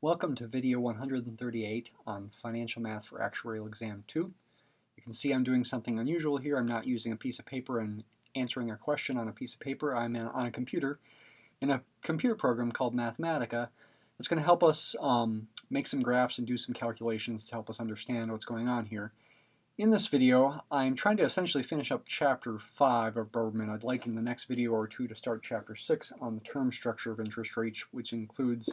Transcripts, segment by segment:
Welcome to video 138 on Financial Math for Actuarial Exam 2. You can see I'm doing something unusual here. I'm not using a piece of paper and answering a question on a piece of paper. I'm on a computer in a computer program called Mathematica. It's going to help us make some graphs and do some calculations to help us understand what's going on here. In this video, I'm trying to essentially finish up Chapter 5 of Broverman. I'd like in the next video or two to start Chapter 6 on the term structure of interest rates, which includes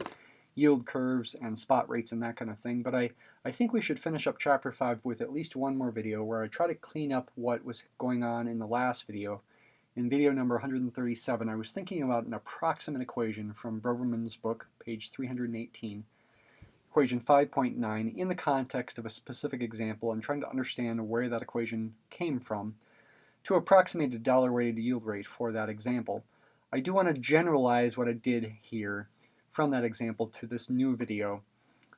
yield curves and spot rates and that kind of thing. But I think we should finish up Chapter 5 with at least one more video where I try to clean up what was going on in the last video. In video number 137, I was thinking about an approximate equation from Broverman's book, page 318, equation 5.9, in the context of a specific example and trying to understand where that equation came from to approximate a dollar-weighted yield rate for that example. I do want to generalize what I did here from that example to this new video.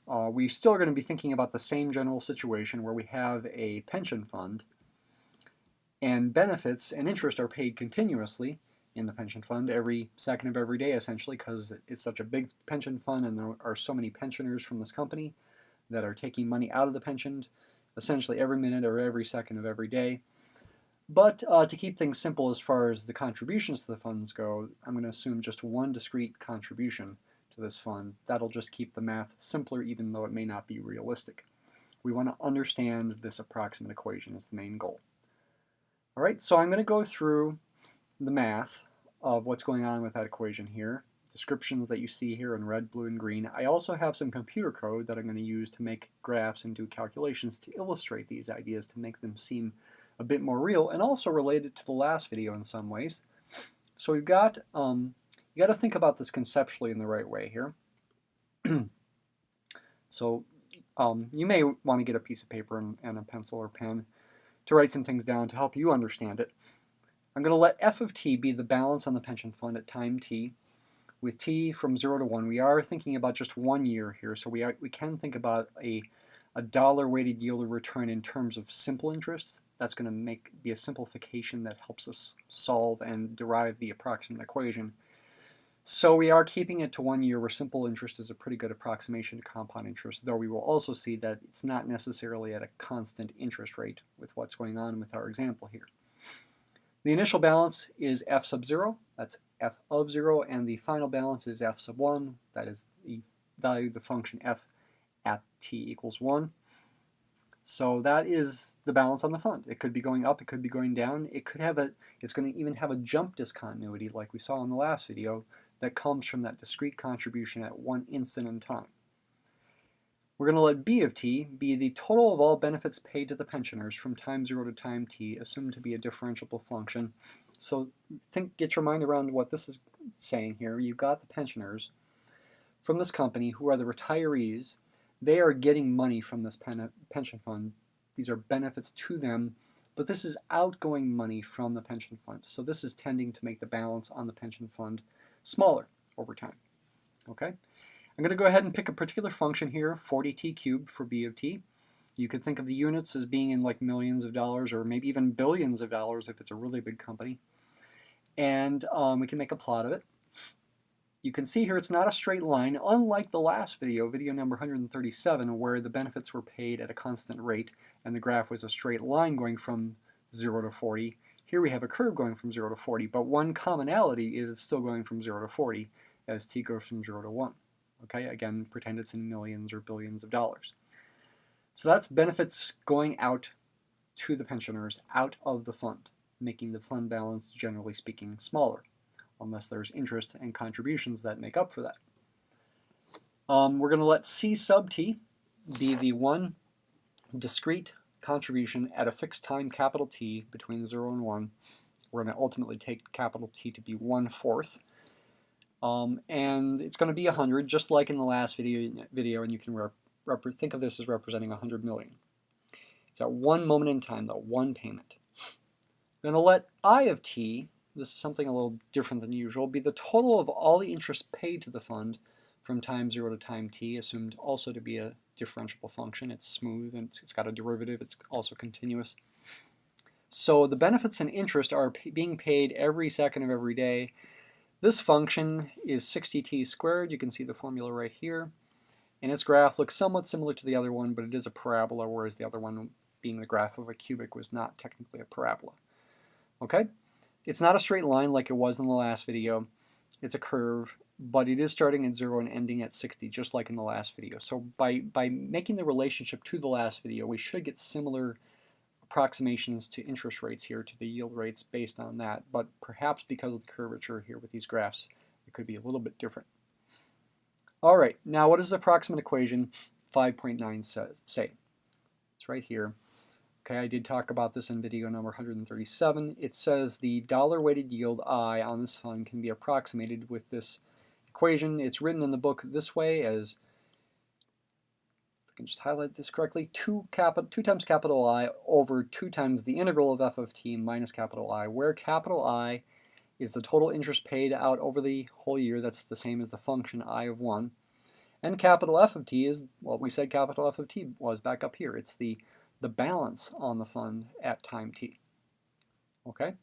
We still are going to be thinking about the same general situation where we have a pension fund and benefits and interest are paid continuously in the pension fund every second of every day, essentially, because it's such a big pension fund and there are so many pensioners from this company that are taking money out of the pension essentially every minute or every second of every day. But to keep things simple as far as the contributions to the funds go, I'm going to assume just one discrete contribution to this fund. That'll just keep the math simpler, even though it may not be realistic. We want to understand this approximate equation is the main goal. All right, so I'm going to go through the math of what's going on with that equation here, descriptions that you see here in red, blue, and green. I also have some computer code that I'm going to use to make graphs and do calculations to illustrate these ideas to make them seem a bit more real and also related to the last video in some ways. So we've got you got to think about this conceptually in the right way here. So you may want to get a piece of paper and a pencil or pen to write some things down to help you understand it. I'm going to let f of t be the balance on the pension fund at time t. With t from 0 to 1, we are thinking about just 1 year here, so we can think about a dollar-weighted yield of return in terms of simple interest. That's going to be a simplification that helps us solve and derive the approximate equation. So we are keeping it to 1 year where simple interest is a pretty good approximation to compound interest, though we will also see that it's not necessarily at a constant interest rate with what's going on with our example here. The initial balance is f sub 0, that's f of 0, and the final balance is f sub 1, that is the value of the function f at t equals 1. So that is the balance on the fund. It could be going up, it could be going down, it's going to even have a jump discontinuity like we saw in the last video that comes from that discrete contribution at one instant in time. We're going to let b of t be the total of all benefits paid to the pensioners from time 0 to time t, assumed to be a differentiable function. So get your mind around what this is saying here. You've got the pensioners from this company who are the retirees. They are getting money from this pension fund. These are benefits to them, but this is outgoing money from the pension fund. So this is tending to make the balance on the pension fund smaller over time. Okay? I'm going to go ahead and pick a particular function here, 40t cubed for b of t. You could think of the units as being in like millions of dollars or maybe even billions of dollars if it's a really big company. And we can make a plot of it. You can see here it's not a straight line, unlike the last video, video number 137, where the benefits were paid at a constant rate and the graph was a straight line going from 0 to 40. Here we have a curve going from 0 to 40, but one commonality is it's still going from 0 to 40 as t goes from 0 to 1. Okay, again, pretend it's in millions or billions of dollars. So that's benefits going out to the pensioners out of the fund, making the fund balance, generally speaking, smaller, unless there's interest and contributions that make up for that. We're going to let c sub t be the one discrete contribution at a fixed time, capital T, between 0 and 1. We're going to ultimately take capital T to be 1/4. And it's going to be 100, just like in the last video, and you can think of this as representing 100 million. It's at one moment in time, though, one payment. I'm going to let I of t, this is something a little different than usual, be the total of all the interest paid to the fund from time 0 to time t, assumed also to be a differentiable function. It's smooth and it's got a derivative. It's also continuous. So the benefits and interest are being paid every second of every day. This function is 60t squared. You can see the formula right here. and its graph looks somewhat similar to the other one, but it is a parabola, whereas the other one, being the graph of a cubic, was not technically a parabola. Okay? It's not a straight line like it was in the last video. It's a curve, but it is starting at 0 and ending at 60, just like in the last video. So by making the relationship to the last video, we should get similar approximations to interest rates here, to the yield rates based on that, but perhaps because of the curvature here with these graphs, it could be a little bit different. All right, now what does the approximate equation 5.9 say? It's right here. Okay, I did talk about this in video number 137. It says the dollar-weighted yield I on this fund can be approximated with this equation. It's written in the book this way as, if I can just highlight this correctly, 2 times capital I over 2 times the integral of f of t minus capital I, where capital I is the total interest paid out over the whole year. That's the same as the function I of 1. And capital F of t is what we said capital F of t was back up here. It's the balance on the fund at time t. Okay?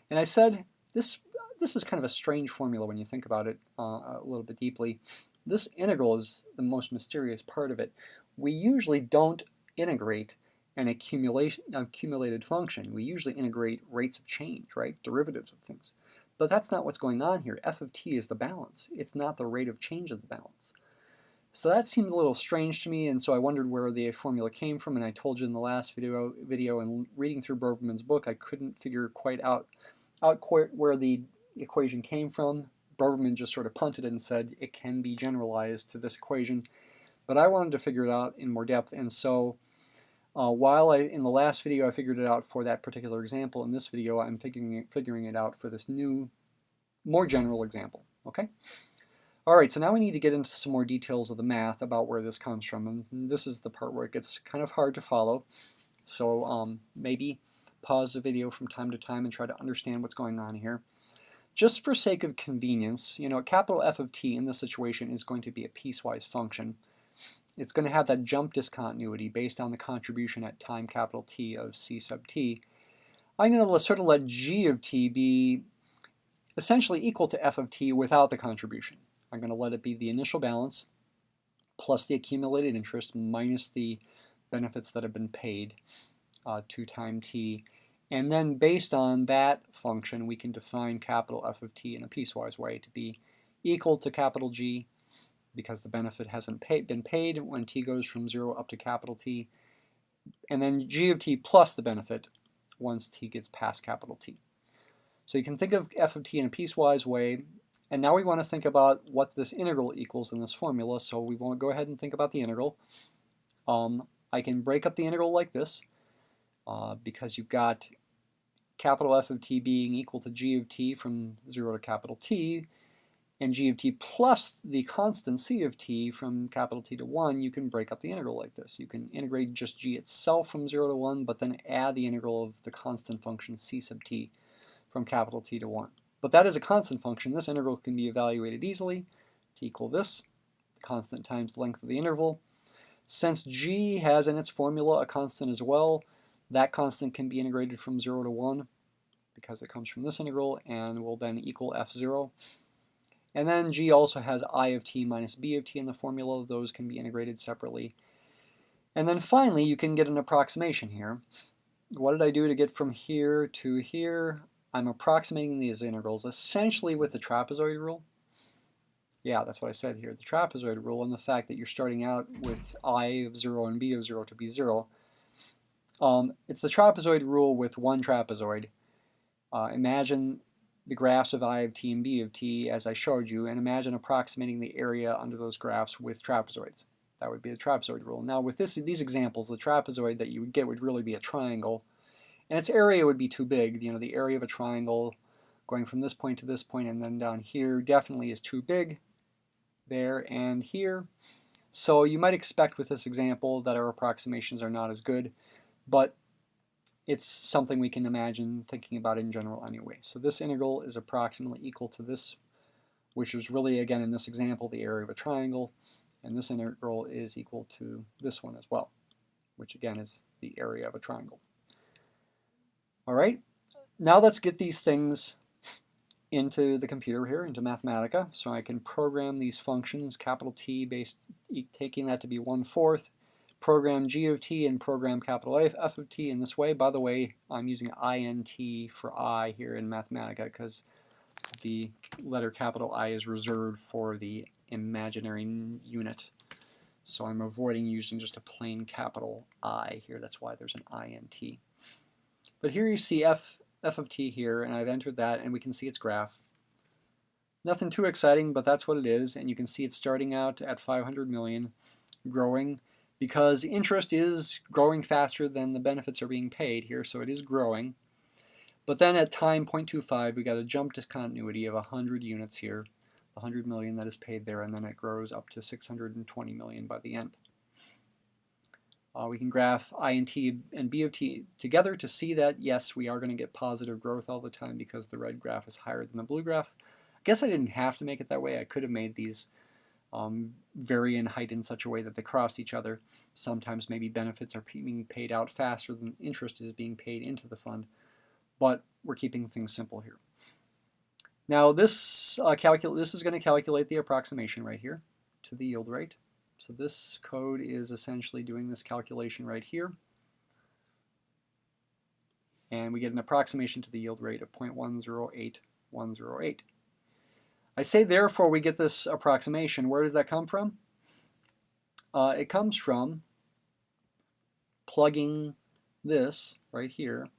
And I said this is kind of a strange formula when you think about it a little bit deeply. This integral is the most mysterious part of it. We usually don't integrate an accumulated function. We usually integrate rates of change, right? Derivatives of things. But that's not what's going on here. F of t is the balance. It's not the rate of change of the balance. So that seemed a little strange to me, and so I wondered where the formula came from, and I told you in the last video and reading through Broverman's book, I couldn't figure quite out where the equation came from. Broverman just sort of punted it and said it can be generalized to this equation, but I wanted to figure it out in more depth, and so while in the last video I figured it out for that particular example, in this video I'm figuring it out for this new, more general example. Okay? All right, so now we need to get into some more details of the math about where this comes from, and this is the part where it gets kind of hard to follow. So maybe pause the video from time to time and try to understand what's going on here. Just for sake of convenience, you know, capital F of t in this situation is going to be a piecewise function. It's going to have that jump discontinuity based on the contribution at time capital T of c sub t. I'm going to sort of let g of t be essentially equal to f of t without the contribution. I'm going to let it be the initial balance plus the accumulated interest minus the benefits that have been paid to time t. And then based on that function, we can define capital F of t in a piecewise way to be equal to capital G, because the benefit hasn't been paid when t goes from 0 up to capital T, and then g of t plus the benefit once t gets past capital T. So you can think of f of t in a piecewise way. And now we want to think about what this integral equals in this formula, so we won't go ahead and think about the integral. I can break up the integral like this, because you've got capital F of t being equal to g of t from 0 to capital T, and g of t plus the constant c of t from capital T to 1, you can break up the integral like this. You can integrate just g itself from 0 to 1, but then add the integral of the constant function c sub t from capital T to 1. But that is a constant function. This integral can be evaluated easily to equal this, the constant times the length of the interval. Since g has in its formula a constant as well, that constant can be integrated from 0 to 1 because it comes from this integral and will then equal f0. And then g also has I of t minus b of t in the formula. Those can be integrated separately. And then finally, you can get an approximation here. What did I do to get from here to here? I'm approximating these integrals essentially with the trapezoid rule. Yeah, that's what I said here, the trapezoid rule, and the fact that you're starting out with I of 0 and b of 0 to be 0. It's the trapezoid rule with one trapezoid. Imagine the graphs of I of t and b of t as I showed you, and imagine approximating the area under those graphs with trapezoids. That would be the trapezoid rule. Now with these examples, the trapezoid that you would get would really be a triangle, and its area would be too big. You know, the area of a triangle going from this point to this point and then down here definitely is too big, there and here. So you might expect with this example that our approximations are not as good, but it's something we can imagine thinking about in general anyway. So this integral is approximately equal to this, which is really, again, in this example, the area of a triangle, and this integral is equal to this one as well, which again is the area of a triangle. All right, now let's get these things into the computer here, into Mathematica, so I can program these functions, capital T based taking that to be 1/4. Program G of t and program capital F of t in this way. By the way, I'm using int for I here in Mathematica because the letter capital I is reserved for the imaginary unit. So I'm avoiding using just a plain capital I here. That's why there's an int. But here you see f of t here, and I've entered that, and we can see its graph. Nothing too exciting, but that's what it is, and you can see it's starting out at 500 million, growing, because interest is growing faster than the benefits are being paid here, so it is growing. But then at time 0.25, we got a jump discontinuity of 100 units here, 100 million that is paid there, and then it grows up to 620 million by the end. We can graph int and b of t together to see that, yes, we are going to get positive growth all the time because the red graph is higher than the blue graph. I guess I didn't have to make it that way. I could have made these vary in height in such a way that they crossed each other. Sometimes maybe benefits are being paid out faster than interest is being paid into the fund, but we're keeping things simple here. Now this is going to calculate the approximation right here to the yield rate. So this code is essentially doing this calculation right here, and we get an approximation to the yield rate of 0.108108. I say therefore we get this approximation. Where does that come from? It comes from plugging this right here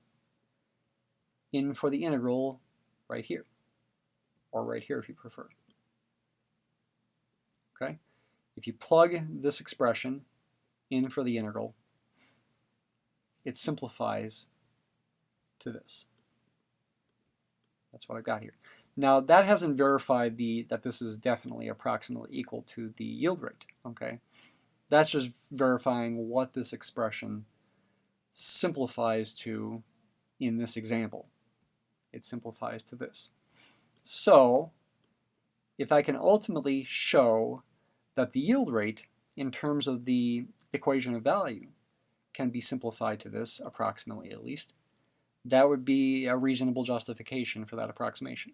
in for the integral right here, or right here if you prefer. Okay? If you plug this expression in for the integral, it simplifies to this. That's what I've got here. Now that hasn't verified that this is definitely approximately equal to the yield rate. Okay, that's just verifying what this expression simplifies to in this example. It simplifies to this. So if I can ultimately show that the yield rate in terms of the equation of value can be simplified to this, approximately at least, that would be a reasonable justification for that approximation.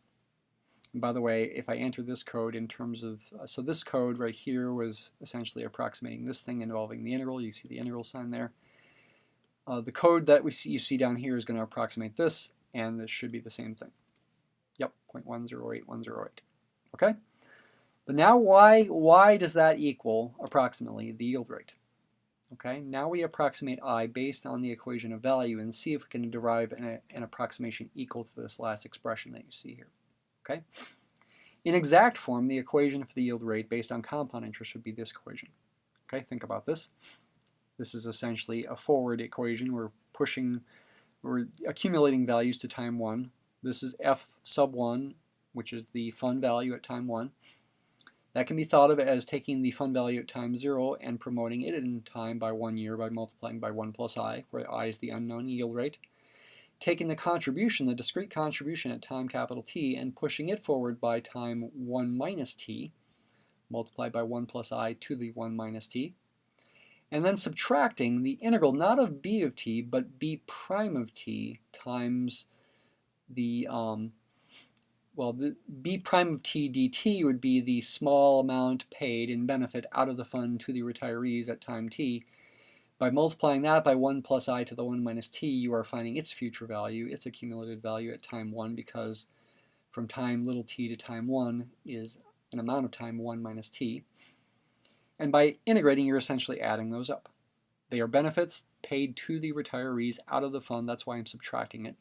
And by the way, if I enter this code in terms of, so this code right here was essentially approximating this thing involving the integral. You see the integral sign there. The code that you see down here is going to approximate this, and this should be the same thing. Yep, 0.108108. Okay? But now why does that equal approximately the yield rate? Okay, now we approximate I based on the equation of value and see if we can derive an approximation equal to this last expression that you see here. Okay? In exact form, the equation for the yield rate based on compound interest would be this equation. Okay, think about this. This is essentially a forward equation. We're accumulating values to time 1. This is f sub 1, which is the fund value at time 1. That can be thought of as taking the fund value at time 0 and promoting it in time by 1 year by multiplying by 1 plus I, where I is the unknown yield rate. Taking the contribution, the discrete contribution at time capital T, and pushing it forward by time 1 minus t, multiplied by 1 plus I to the 1 minus t. And then subtracting the integral not of b of t, but b prime of t times the the b prime of t dt would be the small amount paid in benefit out of the fund to the retirees at time t. By multiplying that by 1 plus I to the 1 minus t, you are finding its future value, its accumulated value at time 1, because from time little t to time 1 is an amount of time 1 minus t. And by integrating, you're essentially adding those up. They are benefits paid to the retirees out of the fund. That's why I'm subtracting it.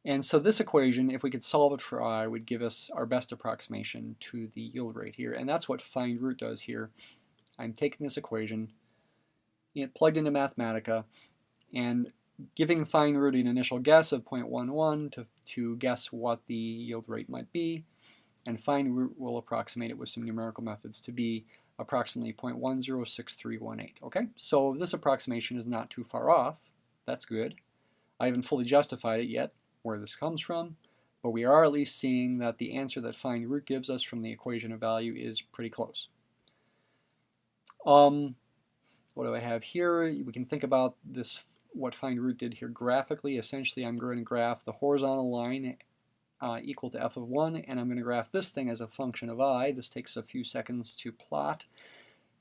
And so this equation, if we could solve it for I, would give us our best approximation to the yield rate here. And that's what find root does here. I'm taking this equation, plugged into Mathematica, and giving find root an initial guess of 0.11 to guess what the yield rate might be. And find root will approximate it with some numerical methods to be approximately 0.106318. Okay, so this approximation is not too far off. That's good. I haven't fully justified it yet, where this comes from, but we are at least seeing that the answer that find root gives us from the equation of value is pretty close. What do I have here? We can think about this, what find root did here graphically. Essentially, I'm going to graph the horizontal line equal to f of 1, and I'm going to graph this thing as a function of I. This takes a few seconds to plot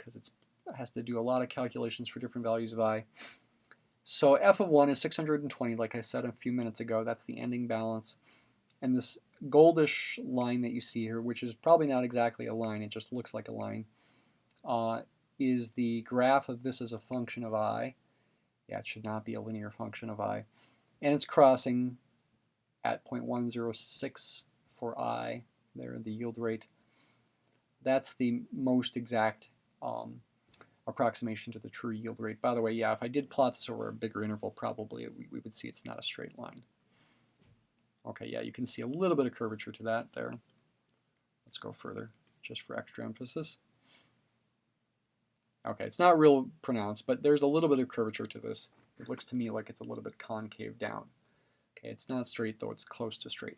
because it has to do a lot of calculations for different values of I. So f of 1 is 620, like I said a few minutes ago. That's the ending balance. And this goldish line that you see here, which is probably not exactly a line, it just looks like a line, is the graph of this as a function of I. Yeah, it should not be a linear function of I. And it's crossing at 0.106 for I, there, the yield rate. That's the most exact approximation to the true yield rate. By the way, yeah, if I did plot this over a bigger interval, probably we would see it's not a straight line. Okay, yeah, you can see a little bit of curvature to that there. Let's go further, just for extra emphasis. Okay, it's not real pronounced, but there's a little bit of curvature to this. It looks to me like it's a little bit concave down. Okay, it's not straight, though it's close to straight.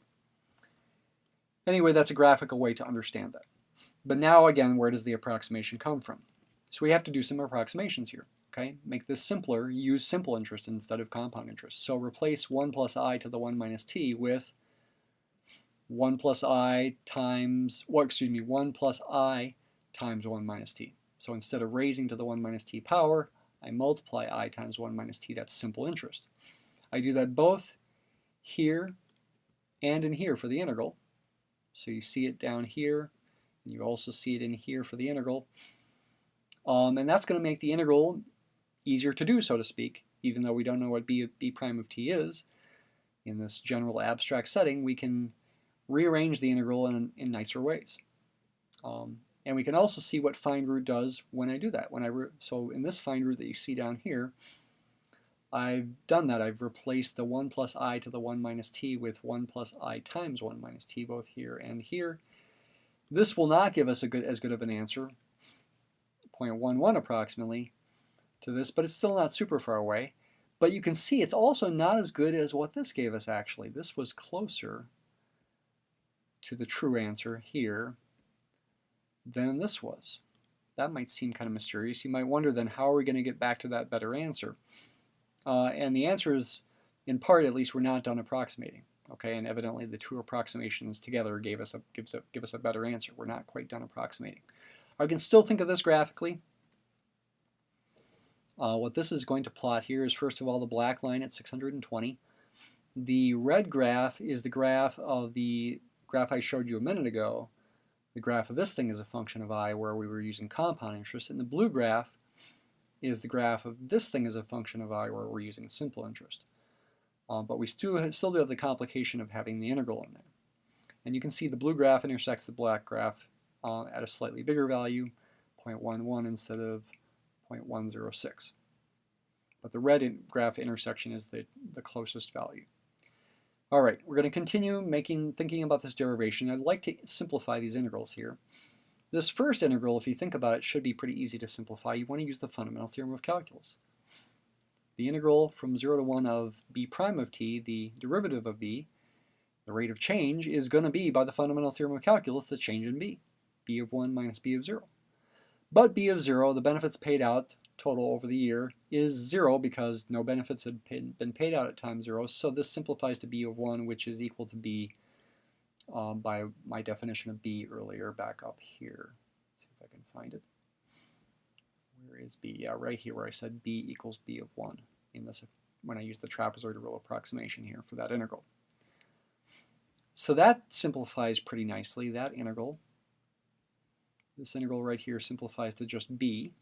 Anyway, that's a graphical way to understand that. But now, again, where does the approximation come from? So we have to do some approximations here. Okay, make this simpler, use simple interest instead of compound interest. So replace 1 plus I to the 1 minus t with 1 plus I times, 1 plus I times 1 minus t. So instead of raising to the 1 minus t power, I multiply I times 1 minus t. That's simple interest. I do that both here and in here for the integral. So you see it down here, and you also see it in here for the integral. And that's going to make the integral easier to do, so to speak, even though we don't know what b prime of t is. In this general abstract setting, we can rearrange the integral in nicer ways. And we can also see what find root does when I do that. So in this find root that you see down here, I've done that. I've replaced the 1 plus I to the 1 minus t with 1 plus I times 1 minus t, both here and here. This will not give us as good of an answer, 0.11 approximately, to this, but it's still not super far away. But you can see it's also not as good as what this gave us, actually. This was closer to the true answer here than this was. That might seem kind of mysterious. You might wonder then, how are we going to get back to that better answer? And the answer is, in part at least, we're not done approximating. Okay, and evidently the two approximations together give us a better answer. We're not quite done approximating. I can still think of this graphically. What this is going to plot here is, first of all, the black line at 620. The red graph is the graph of the graph I showed you a minute ago. The graph of this thing is a function of I, where we were using compound interest. And the blue graph is the graph of this thing as a function of I, where we're using simple interest. But we still do have the complication of having the integral in there. And you can see the blue graph intersects the black graph at a slightly bigger value, 0.11 instead of 0.106. But the red graph intersection is the closest value. All right, we're going to continue thinking about this derivation. I'd like to simplify these integrals here. This first integral, if you think about it, should be pretty easy to simplify. You want to use the fundamental theorem of calculus. The integral from 0 to 1 of b prime of t, the derivative of b, the rate of change, is going to be, by the fundamental theorem of calculus, the change in b of 1 minus b of 0. But b of 0, the benefits paid out total over the year, is 0 because no benefits had been paid out at time 0. So this simplifies to b of 1, which is equal to b by my definition of b earlier back up here. Let's see if I can find it. Where is b? Yeah, right here where I said b equals b of 1 in this, when I use the trapezoid rule approximation here for that integral. So that simplifies pretty nicely, that integral. This integral right here simplifies to just b.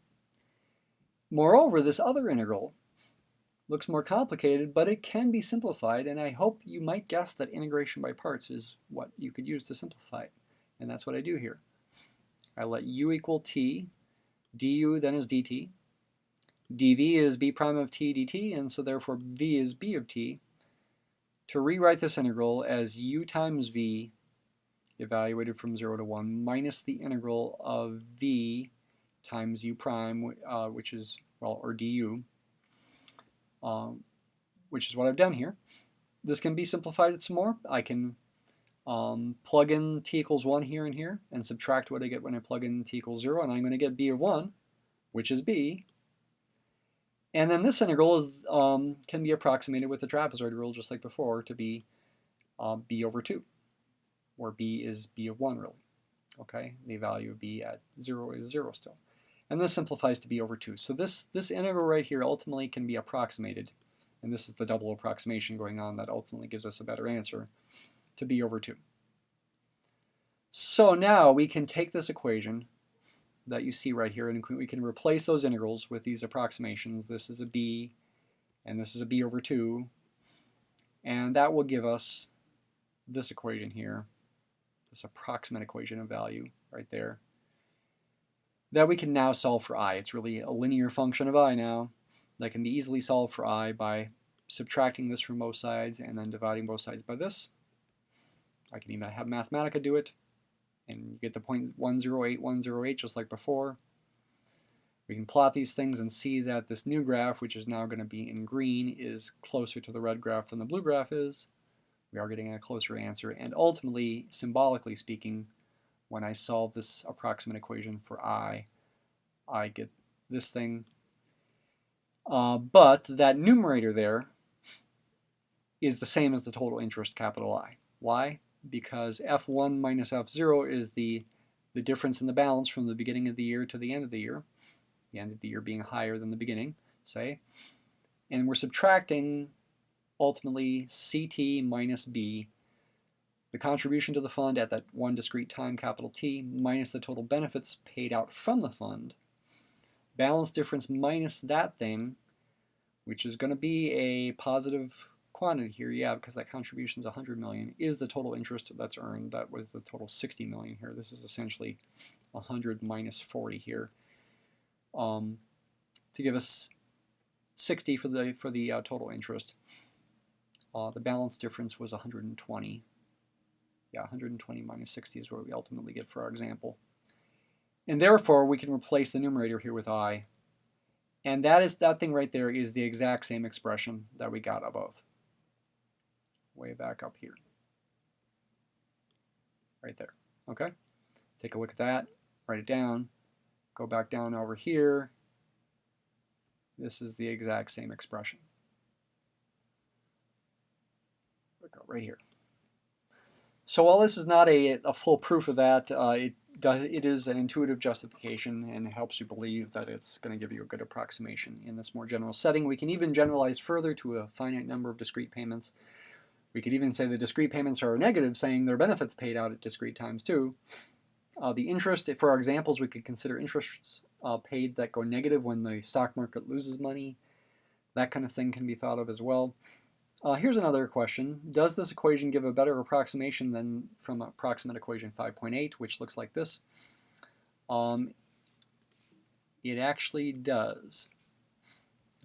Moreover, this other integral looks more complicated, but it can be simplified, and I hope you might guess that integration by parts is what you could use to simplify it. And that's what I do here. I let u equal t, du then is dt, dv is b prime of t dt, and so therefore v is b of t. To rewrite this integral as u times v evaluated from 0 to 1 minus the integral of v times u prime, which is, well, or du, which is what I've done here. This can be simplified some more. I can plug in t equals 1 here and here and subtract what I get when I plug in t equals 0, and I'm going to get b of 1, which is b. And then this integral is, can be approximated with the trapezoid rule, just like before, to be b over 2, where b is b of 1, really. Okay, the value of b at 0 is 0 still. And this simplifies to b over 2. So this integral right here ultimately can be approximated. And this is the double approximation going on that ultimately gives us a better answer, to b over 2. So now we can take this equation that you see right here, and we can replace those integrals with these approximations. This is a b, and this is a b over 2. And that will give us this equation here, this approximate equation of value right there, that we can now solve for I. It's really a linear function of I now that can be easily solved for I by subtracting this from both sides and then dividing both sides by this. I can even have Mathematica do it, and you get the 0.108108 just like before. We can plot these things and see that this new graph, which is now going to be in green, is closer to the red graph than the blue graph is. We are getting a closer answer, and ultimately, symbolically speaking, when I solve this approximate equation for I get this thing. But that numerator there is the same as the total interest, capital I. Why? Because F1 minus F0 is the difference in the balance from the beginning of the year to the end of the year being higher than the beginning, say. And we're subtracting, ultimately, CT minus B, the contribution to the fund at that one discrete time, capital T, minus the total benefits paid out from the fund. Balance difference minus that thing, which is going to be a positive quantity here, yeah, because that contribution is 100 million, is the total interest that's earned. That was the total 60 million here. This is essentially 100 minus 40 here, to give us 60 for the total interest. The balance difference was 120. Yeah, 120 minus 60 is what we ultimately get for our example. And therefore, we can replace the numerator here with I. And that thing right there is the exact same expression that we got above. Way back up here. Right there. Okay? Take a look at that. Write it down. Go back down over here. This is the exact same expression. Look right here. So while this is not a full proof of that, it is an intuitive justification and helps you believe that it's going to give you a good approximation in this more general setting. We can even generalize further to a finite number of discrete payments. We could even say the discrete payments are negative, saying their benefits paid out at discrete times too. The interest, for our examples, we could consider interests paid that go negative when the stock market loses money. That kind of thing can be thought of as well. Here's another question. Does this equation give a better approximation than from approximate equation 5.8, which looks like this? It actually does.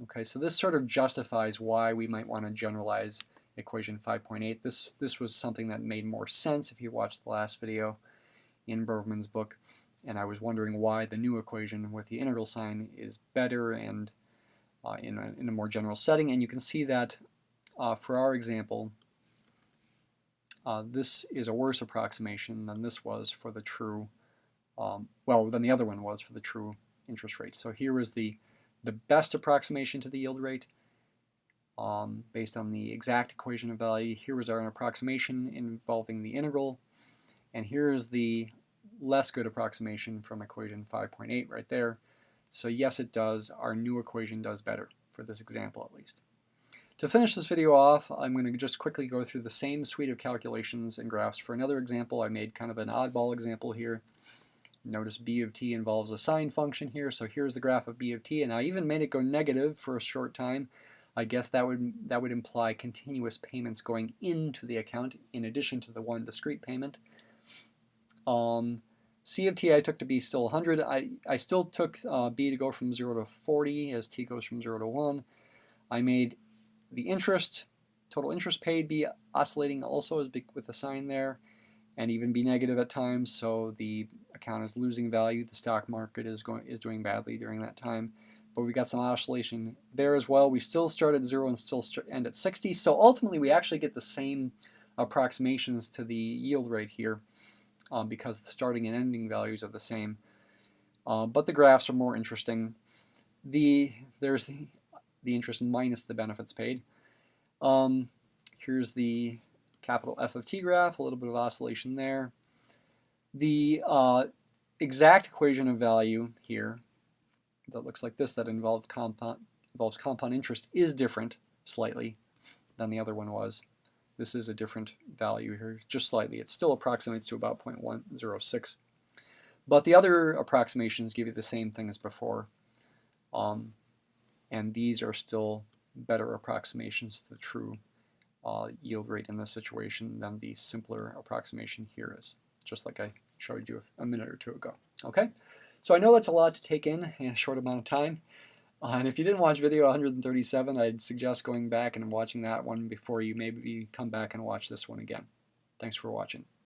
Okay, so this sort of justifies why we might want to generalize equation 5.8. This was something that made more sense if you watched the last video in Broverman's book, and I was wondering why the new equation with the integral sign is better and in a more general setting. And you can see that for our example, this is a worse approximation than this was for the true, than the other one was for the true interest rate. So here is the best approximation to the yield rate based on the exact equation of value. Here is our approximation involving the integral, and here is the less good approximation from equation 5.8 right there. So yes, it does. Our new equation does better for this example at least. To finish this video off, I'm going to just quickly go through the same suite of calculations and graphs for another example. I made kind of an oddball example here. Notice b of t involves a sine function here, so here's the graph of b of t, and I even made it go negative for a short time. I guess that would imply continuous payments going into the account in addition to the one discrete payment. C of t I took to be still 100. I still took b to go from 0 to 40 as t goes from 0 to 1. I made the interest, total interest paid, be oscillating also as big with a sign there, and even be negative at times, so the account is losing value. The stock market is doing badly during that time. But we got some oscillation there as well. We still start at 0 and still end at 60. So ultimately, we actually get the same approximations to the yield rate here because the starting and ending values are the same. But the graphs are more interesting. There's the interest minus the benefits paid. Here's the capital F of t graph, a little bit of oscillation there. The exact equation of value here that looks like this, that involves compound interest, is different slightly than the other one was. This is a different value here, just slightly. It still approximates to about 0.106. But the other approximations give you the same thing as before. And these are still better approximations to the true yield rate in this situation than the simpler approximation here is, just like I showed you a minute or two ago. Okay, so I know that's a lot to take in a short amount of time. And if you didn't watch video 137, I'd suggest going back and watching that one before you maybe come back and watch this one again. Thanks for watching.